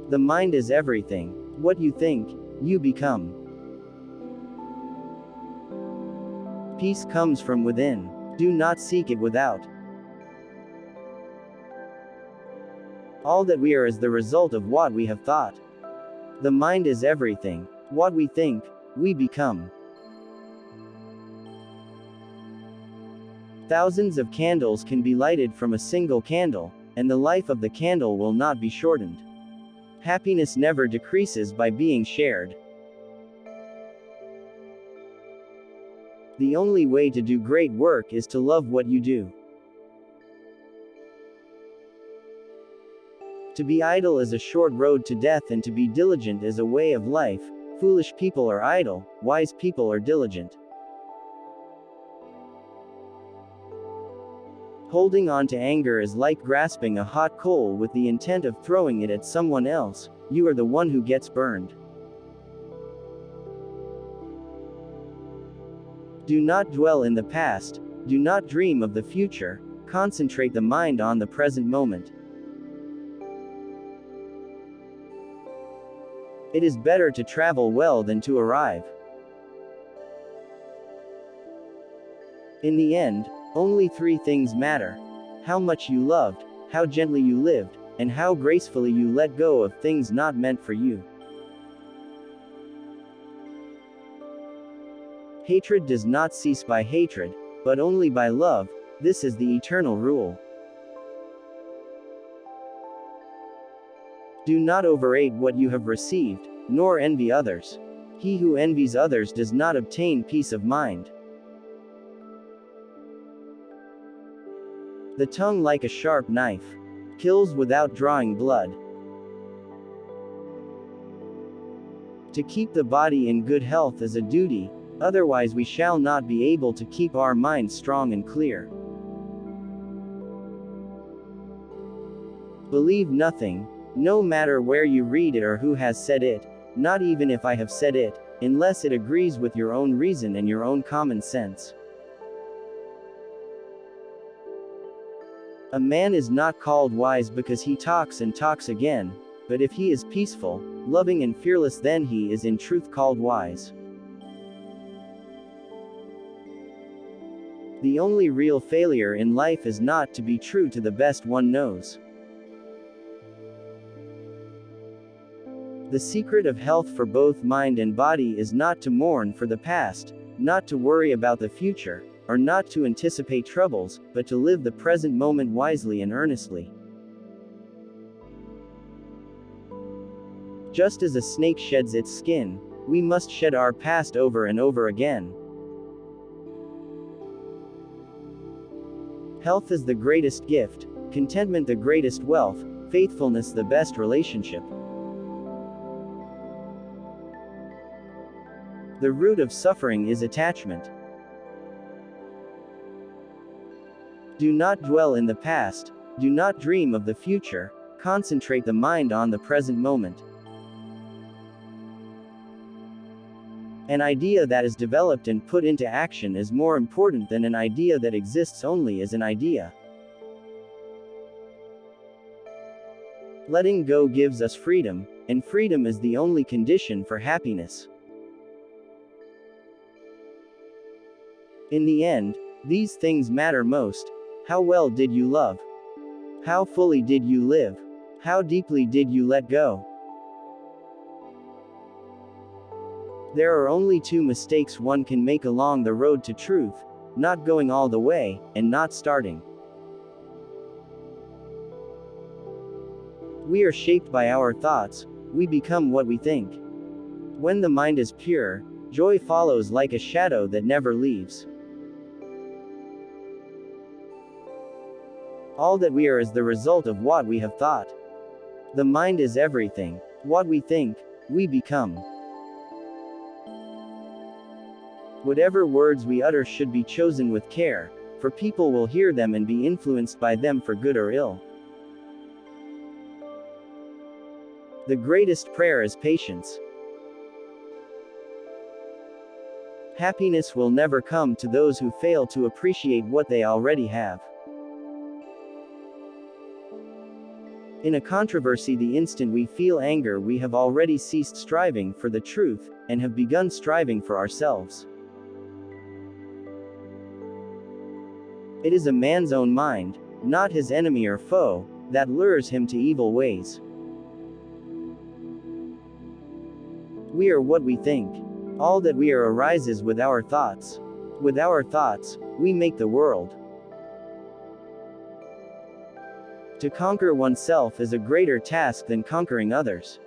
The mind is everything. What you think, you become. Peace comes from within. Do not seek it without. All that we are is the result of what we have thought. The mind is everything. What we think, we become. Thousands of candles can be lighted from a single candle, and the life of the candle will not be shortened. Happiness never decreases by being shared. The only way to do great work is to love what you do. To be idle is a short road to death, and to be diligent is a way of life. Foolish people are idle, wise people are diligent. Holding on to anger is like grasping a hot coal with the intent of throwing it at someone else. You are the one who gets burned. Do not dwell in the past. Do not dream of the future. Concentrate the mind on the present moment. It is better to travel well than to arrive. In the end, only three things matter: how much you loved, how gently you lived, and how gracefully you let go of things not meant for you. Hatred does not cease by hatred, but only by love. This is the eternal rule. Do not overrate what you have received, nor envy others. He who envies others does not obtain peace of mind. The tongue, like a sharp knife, kills without drawing blood. To keep the body in good health is a duty, otherwise we shall not be able to keep our minds strong and clear. Believe nothing, no matter where you read it or who has said it, not even if I have said it, unless it agrees with your own reason and your own common sense. A man is not called wise because he talks and talks again, but if he is peaceful, loving and fearless, then he is in truth called wise. The only real failure in life is not to be true to the best one knows. The secret of health for both mind and body is not to mourn for the past, not to worry about the future, or not to anticipate troubles, but to live the present moment wisely and earnestly. Just as a snake sheds its skin, we must shed our past over and over again. Health is the greatest gift, contentment the greatest wealth, faithfulness the best relationship. The root of suffering is attachment. Do not dwell in the past, do not dream of the future, concentrate the mind on the present moment. An idea that is developed and put into action is more important than an idea that exists only as an idea. Letting go gives us freedom, and freedom is the only condition for happiness. In the end, these things matter most. How well did you love? How fully did you live? How deeply did you let go? There are only two mistakes one can make along the road to truth: not going all the way, and not starting. We are shaped by our thoughts, we become what we think. When the mind is pure, joy follows like a shadow that never leaves. All that we are is the result of what we have thought. The mind is everything. What we think, we become. Whatever words we utter should be chosen with care, for people will hear them and be influenced by them for good or ill. The greatest prayer is patience. Happiness will never come to those who fail to appreciate what they already have. In a controversy, the instant we feel anger, we have already ceased striving for the truth, and have begun striving for ourselves. It is a man's own mind, not his enemy or foe, that lures him to evil ways. We are what we think. All that we are arises with our thoughts. With our thoughts, we make the world. To conquer oneself is a greater task than conquering others.